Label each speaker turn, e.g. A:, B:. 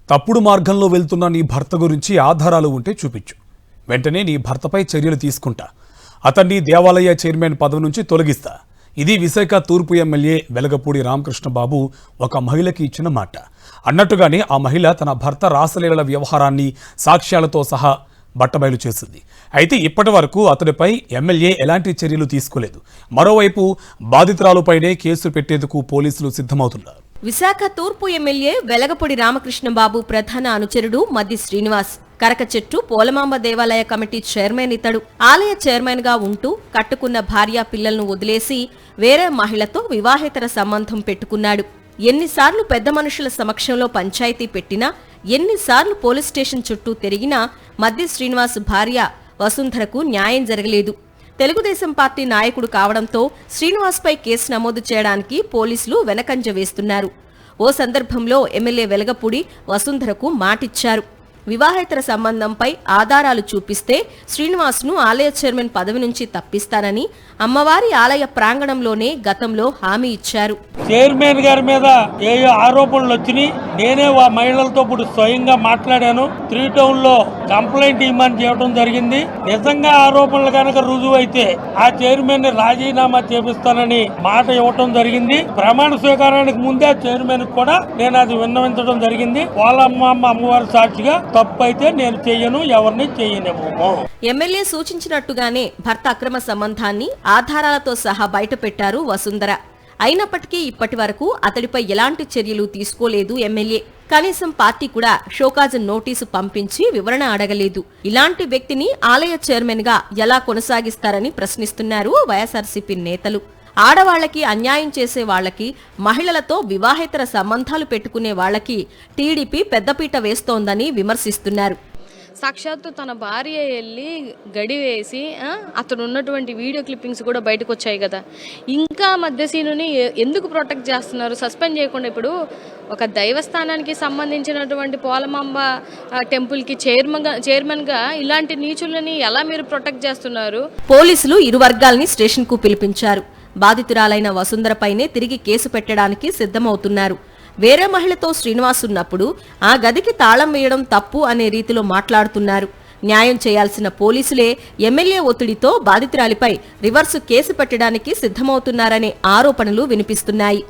A: తప్పుడు మార్గంలో వెళ్తున్న నీ భర్త గురించి ఆధారాలు ఉంటే చూపించు. వెంటనే నీ భర్తపై చర్యలు తీసుకుంటా. అతన్ని దేవాలయ చైర్మన్ పదవి నుంచి తొలగిస్తా. ఇది విశాఖ తూర్పు ఎమ్మెల్యే వెలగపూడి రామకృష్ణబాబు ఒక మహిళకి ఇచ్చిన మాట. అన్నట్టుగానే ఆ మహిళ తన భర్త రాసలీలల వ్యవహారాన్ని సాక్ష్యాలతో సహా బట్టబయలు చేసింది. అయితే ఇప్పటి వరకు అతడిపై ఎమ్మెల్యే ఎలాంటి చర్యలు తీసుకోలేదు. మరోవైపు బాధితురాలుపైనే కేసు పెట్టేందుకు పోలీసులు సిద్ధమవుతున్నారు.
B: విశాఖ తూర్పు ఎమ్మెల్యే వెలగపూడి రామకృష్ణబాబు ప్రధాన అనుచరుడు మద్ది శ్రీనివాస్. కరకచెట్టు పోలమాంబ దేవాలయ కమిటీ చైర్మన్ ఇతడు. ఆలయ చైర్మన్ గా ఉంటూ కట్టుకున్న భార్య పిల్లలను వదిలేసి వేరే మహిళతో వివాహేతర సంబంధం పెట్టుకున్నాడు. ఎన్నిసార్లు పెద్ద మనుషుల సమక్షంలో పంచాయతీ పెట్టినా, ఎన్నిసార్లు పోలీస్ స్టేషన్ చుట్టూ తిరిగినా మద్ది శ్రీనివాస్ భార్య వసుంధరకు న్యాయం జరగలేదు. తెలుగుదేశం పార్టీ నాయకుడు కావడంతో శ్రీనివాస్పై కేసు నమోదు చేయడానికి పోలీసులు వెనకంజ వేస్తున్నారు. ఓ సందర్భంలో ఎమ్మెల్యే వెలగపూడి వసుంధరకు మాటిచ్చారు. వివాహేతర సంబంధంపై ఆధారాలు చూపిస్తే శ్రీనివాస్ను ఆలయ చైర్మన్ పదవి నుంచి తప్పిస్తానని అమ్మవారి ఆలయ ప్రాంగణంలోనే గతంలో హామీ ఇచ్చారు.
C: చైర్మన్ గారి మీద ఏ ఆరోపణలు వచ్చినాయి, నేనే ఆ మహిళలతో ఇప్పుడు స్వయంగా మాట్లాడాను. 3 టౌన్ లో కంప్లైంట్ ఇవ్వమని చేయడం జరిగింది. నిజంగా ఆరోపణలు కనుక రుజువు అయితే ఆ చైర్మన్ రాజీనామా చేపిస్తానని మాట ఇవ్వటం జరిగింది. ప్రమాణ స్వీకారానికి ముందే చైర్మన్ కూడా నేను అది విన్నవించడం జరిగింది. అమ్మవారి సాక్షిగా తప్పు అయితే నేను చెయ్యను, ఎవరిని చెయ్యనేమో.
B: ఎమ్మెల్యే సూచించినట్టుగానే భర్త అక్రమ సంబంధాన్ని ఆధారాలతో సహా బయటపెట్టారు వసుంధర. అయినప్పటికీ ఇప్పటి వరకు అతడిపై ఎలాంటి చర్యలు తీసుకోలేదు ఎమ్మెల్యే. కనీసం పార్టీ కూడా షోకాజ్ నోటీసు పంపించి వివరణ అడగలేదు. ఇలాంటి వ్యక్తిని ఆలయ చైర్మన్ గా ఎలా కొనసాగిస్తారని ప్రశ్నిస్తున్నారు వైఎస్ఆర్సీపీ నేతలు. ఆడవాళ్లకి అన్యాయం చేసే వాళ్లకి, మహిళలతో వివాహేతర సంబంధాలు పెట్టుకునే వాళ్లకి టీడీపీ పెద్దపీట వేస్తోందని విమర్శిస్తున్నారు.
D: సాక్షాత్తు తన భార్య వెళ్ళి గడి వేసి అతను ఉన్నటువంటి వీడియో క్లిప్పింగ్స్ కూడా బయటకు వచ్చాయి కదా. ఇంకా మధ్యసీనుని ఎందుకు ప్రొటెక్ట్ చేస్తున్నారు? సస్పెండ్ చేయకుండా ఇప్పుడు ఒక దైవస్థానానికి సంబంధించినటువంటి పోలమాంబ టెంపుల్కి చైర్మన్గా ఇలాంటి నీచులని ఎలా మీరు ప్రొటెక్ట్ చేస్తున్నారు?
B: పోలీసులు ఇరు వర్గాల్ని స్టేషన్కు పిలిపించారు. బాధితురాలైన వసుంధరపైనే తిరిగి కేసు పెట్టడానికి సిద్ధమవుతున్నారు. వేరే మహిళతో శ్రీనివాస్ ఉన్నప్పుడు ఆ గదికి తాళం వేయడం తప్పు అనే రీతిలో మాట్లాడుతున్నారు. న్యాయం చేయాల్సిన పోలీసులే ఎమ్మెల్యే ఒత్తిడితో బాధితురాలిపై రివర్సు కేసు పెట్టడానికి సిద్ధమవుతున్నారనే ఆరోపణలు వినిపిస్తున్నాయి.